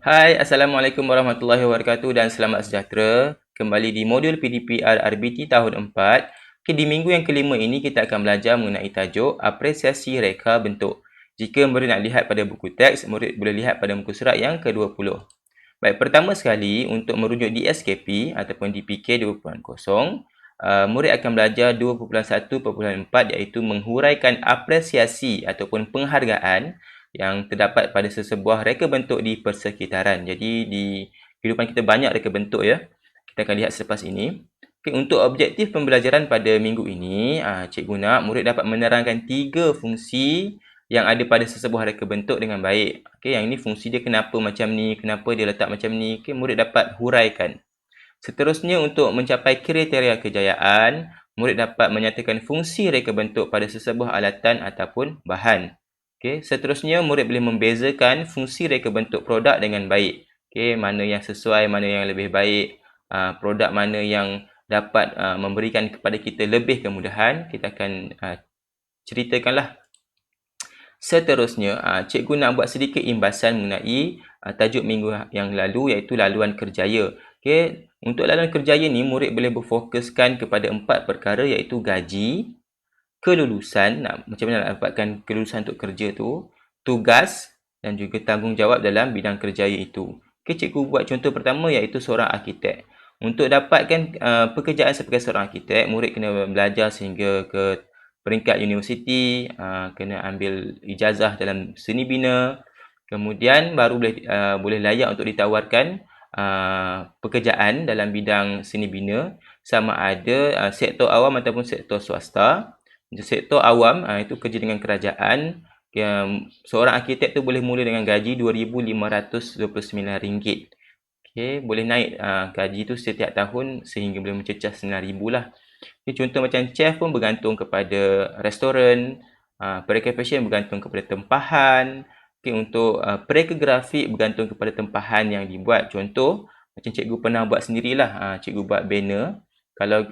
Hai, Assalamualaikum warahmatullahi wabarakatuh dan selamat sejahtera. Kembali di modul PDPR RBT tahun 4. Okay, di minggu yang kelima ini kita akan belajar mengenai tajuk apresiasi reka bentuk. Jika murid nak lihat pada buku teks, murid boleh lihat pada muka surat yang ke-20. Baik, pertama sekali untuk merujuk DSKP ataupun DPK 2.0, murid akan belajar 2.1.4 iaitu menghuraikan apresiasi ataupun penghargaan yang terdapat pada sesebuah reka bentuk di persekitaran. Jadi di kehidupan kita banyak reka bentuk ya. Kita akan lihat selepas ini. Okay, untuk objektif pembelajaran pada minggu ini, cikgu nak murid dapat menerangkan 3 fungsi yang ada pada sesebuah reka bentuk dengan baik. Okey, yang ini fungsi dia kenapa macam ni, kenapa dia letak macam ni. Okey, murid dapat huraikan. Seterusnya untuk mencapai kriteria kejayaan, murid dapat menyatakan fungsi reka bentuk pada sesebuah alatan ataupun bahan. Okey, seterusnya murid boleh membezakan fungsi reka bentuk produk dengan baik. Okey, mana yang sesuai, mana yang lebih baik, produk mana yang dapat memberikan kepada kita lebih kemudahan, kita akan ceritakanlah. Seterusnya, cikgu nak buat sedikit imbasan mengenai tajuk minggu yang lalu iaitu laluan kerjaya. Okey, untuk laluan kerjaya ni murid boleh berfokuskan kepada 4 perkara iaitu gaji, kelulusan, macam mana nak dapatkan kelulusan untuk kerja tu, tugas dan juga tanggungjawab dalam bidang kerjaya itu. Okey, cikgu buat contoh pertama iaitu seorang arkitek. Untuk dapatkan pekerjaan sebagai seorang arkitek, murid kena belajar sehingga ke peringkat universiti, kena ambil ijazah dalam seni bina, kemudian baru boleh layak untuk ditawarkan pekerjaan dalam bidang seni bina, sama ada sektor awam ataupun sektor swasta. Sektor awam itu kerja dengan kerajaan. Seorang arkitek tu boleh mula dengan gaji RM2,529. Okay, boleh naik gaji tu setiap tahun sehingga boleh mencecah RM9,000 lah. Okay, contoh macam chef pun bergantung kepada restoran, pereka fashion bergantung kepada tempahan. Okay, untuk pereka grafik bergantung kepada tempahan yang dibuat. Contoh, macam cikgu pernah buat sendirilah. Cikgu buat banner. Kalau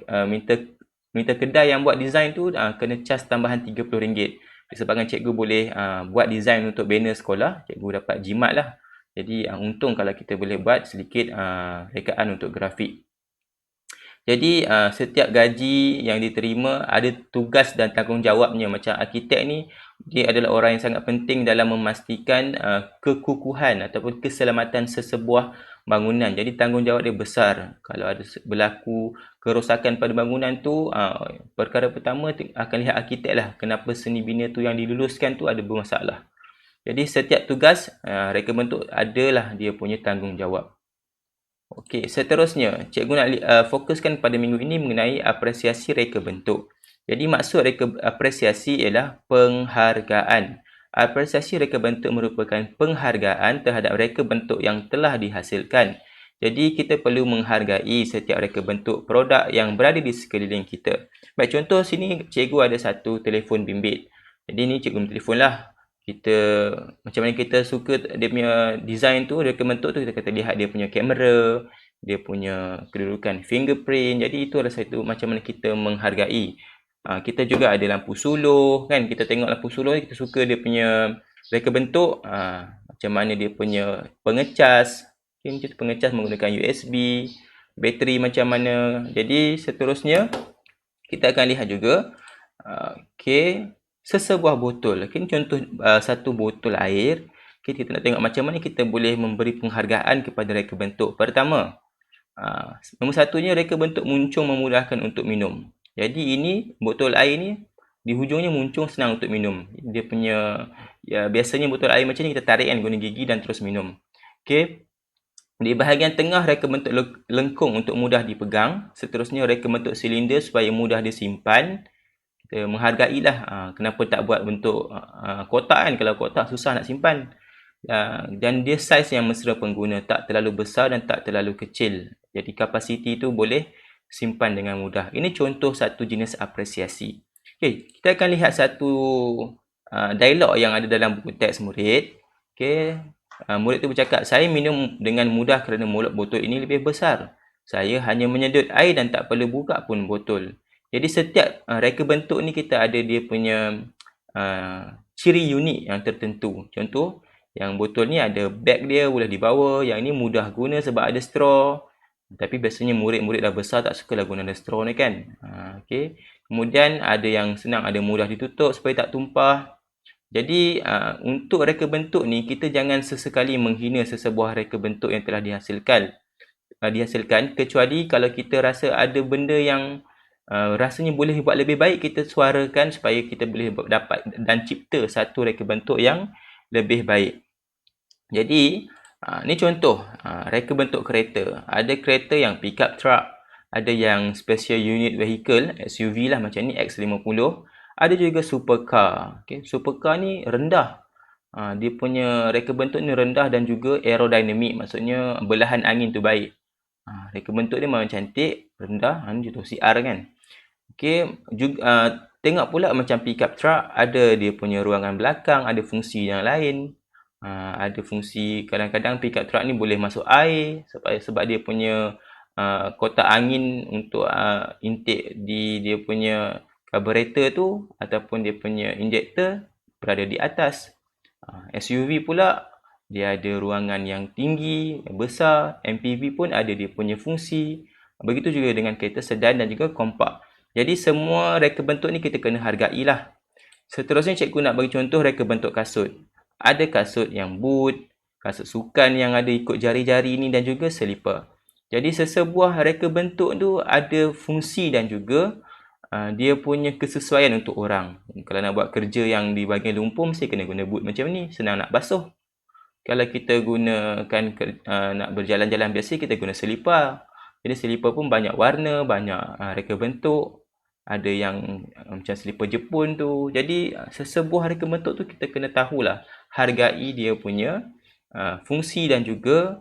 minta kedai yang buat design tu, kena cas tambahan RM30. Disebabkan cikgu boleh buat design untuk banner sekolah, cikgu dapat jimat lah. Jadi untung kalau kita boleh buat sedikit rekaan untuk grafik. Jadi setiap gaji yang diterima ada tugas dan tanggungjawabnya. Macam arkitek ni, dia adalah orang yang sangat penting dalam memastikan kekukuhan ataupun keselamatan sesebuah bangunan. Jadi tanggungjawab dia besar. Kalau ada berlaku kerosakan pada bangunan tu, perkara pertama akan lihat arkitek lah. Kenapa seni bina tu yang diluluskan tu ada bermasalah. Jadi setiap tugas, reka bentuk adalah dia punya tanggungjawab. Okey, seterusnya, cikgu nak fokuskan pada minggu ini mengenai apresiasi reka bentuk. Jadi maksud apresiasi ialah penghargaan. Apresiasi reka bentuk merupakan penghargaan terhadap reka bentuk yang telah dihasilkan. Jadi kita perlu menghargai setiap reka bentuk produk yang berada di sekeliling kita. Baik, contoh sini cikgu ada satu telefon bimbit. Jadi ni cikgu telefon lah. Kita macam mana kita suka dia punya design tu, reka bentuk tu, kita kata lihat dia punya kamera, dia punya kedudukan fingerprint. Jadi itu adalah satu macam mana kita menghargai. Kita juga ada lampu suluh kan, kita tengok lampu suluh ni, kita suka dia punya reka bentuk, macam mana dia punya pengecas. Okay, macam pengecas menggunakan USB, bateri macam mana. Jadi seterusnya kita akan lihat juga sesebuah botol. Okay, contoh satu botol air. Okay, kita nak tengok macam mana kita boleh memberi penghargaan kepada reka bentuk. Pertama, nombor satunya, reka bentuk muncung memudahkan untuk minum. Jadi ini botol air ni di hujungnya muncung senang untuk minum. Dia punya biasanya botol air macam ni kita tarik kan guna gigi dan terus minum. Okey. Di bahagian tengah reka bentuk lengkung untuk mudah dipegang. Seterusnya reka bentuk silinder supaya mudah disimpan. Kita menghargailah kenapa tak buat bentuk kotak kan. Kalau kotak susah nak simpan. Dan dia saiz yang mesra pengguna, tak terlalu besar dan tak terlalu kecil. Jadi kapasiti tu boleh simpan dengan mudah. Ini contoh satu jenis apresiasi. Okey, kita akan lihat satu dialog yang ada dalam buku teks murid. Okey, murid tu bercakap, saya minum dengan mudah kerana mulut botol ini lebih besar. Saya hanya menyedut air dan tak perlu buka pun botol. Jadi setiap reka bentuk ni kita ada dia punya ciri unik yang tertentu. Contoh, Yang botol ni ada beg dia, boleh dibawa. Yang ni mudah guna sebab ada straw. Tapi biasanya murid-murid dah besar tak suka lah guna straw ni kan. Okay. Kemudian ada yang senang, ada mudah ditutup supaya tak tumpah. Jadi untuk reka bentuk ni, kita jangan sesekali menghina sesebuah reka bentuk yang telah dihasilkan, kecuali kalau kita rasa ada benda yang rasanya boleh buat lebih baik, kita suarakan supaya kita boleh dapat dan cipta satu reka bentuk yang lebih baik. Jadi ni contoh reka bentuk kereta. Ada kereta yang pickup truck, ada yang special unit vehicle, SUV lah macam ni, X50. Ada juga supercar. Okay. Supercar ni rendah. Dia punya reka bentuk ni rendah dan juga aerodinamik, maksudnya belahan angin tu baik. Reka bentuk dia memang cantik, rendah. Ni contoh CR kan. Okay. Juga, tengok pula macam pickup truck, ada dia punya ruangan belakang, ada fungsi yang lain. Ada fungsi, kadang-kadang pickup truck ni boleh masuk air sebab dia punya kotak angin untuk intake di dia punya carburetor tu ataupun dia punya injector berada di atas. SUV pula dia ada ruangan yang tinggi, yang besar. MPV pun ada dia punya fungsi. Begitu juga dengan kereta sedan dan juga kompak. Jadi semua reka bentuk ni kita kena hargailah. Seterusnya cikgu nak bagi contoh reka bentuk kasut. Ada kasut yang boot, kasut sukan yang ada ikut jari-jari ni dan juga selipar. Jadi sesebuah reka bentuk tu ada fungsi dan juga dia punya kesesuaian untuk orang. Kalau nak buat kerja yang di bahagian lumpur, mesti kena guna boot macam ni, senang nak basuh. Kalau kita gunakan nak berjalan-jalan biasa, kita guna selipar. Jadi selipar pun banyak warna, banyak reka bentuk. Ada yang macam selipar Jepun tu. Jadi sesebuah reka bentuk tu kita kena tahulah, hargai dia punya fungsi dan juga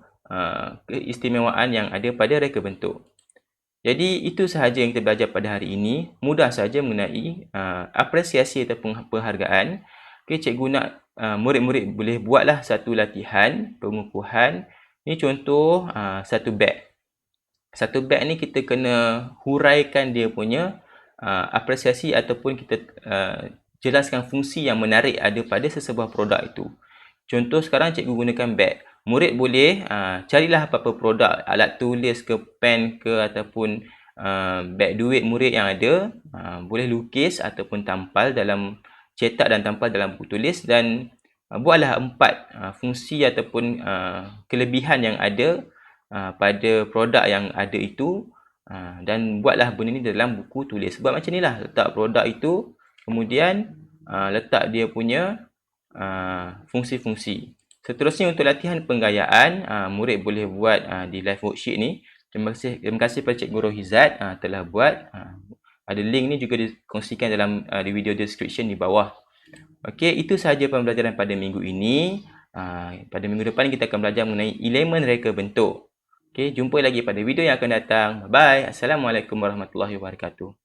keistimewaan yang ada pada reka bentuk. Jadi itu sahaja yang kita belajar pada hari ini. Mudah saja mengenai apresiasi ataupun penghargaan. Okay, cikgu nak murid-murid boleh buatlah satu latihan pengukuhan. Ini contoh satu beg. Satu beg ni kita kena huraikan dia punya apresiasi ataupun kita jelaskan fungsi yang menarik ada pada sesebuah produk itu. Contoh sekarang cikgu gunakan beg. Murid boleh carilah apa-apa produk, alat tulis ke, pen ke ataupun beg duit murid yang ada. Boleh lukis ataupun tampal dalam, cetak dan tampal dalam buku tulis dan buatlah 4 fungsi ataupun kelebihan yang ada pada produk yang ada itu dan buatlah benda ni dalam buku tulis. Buat macam ni lah, letak produk itu, kemudian letak dia punya fungsi-fungsi. Seterusnya untuk latihan penggayaan, murid boleh buat di live worksheet ni. Terima kasih pada Cikgu Rohizat telah buat. Ada link ni juga dikongsikan dalam di video description di bawah. Okey, itu sahaja pembelajaran pada minggu ini. Pada minggu depan kita akan belajar mengenai elemen reka bentuk. Okey, jumpa lagi pada video yang akan datang. Bye. Assalamualaikum warahmatullahi wabarakatuh.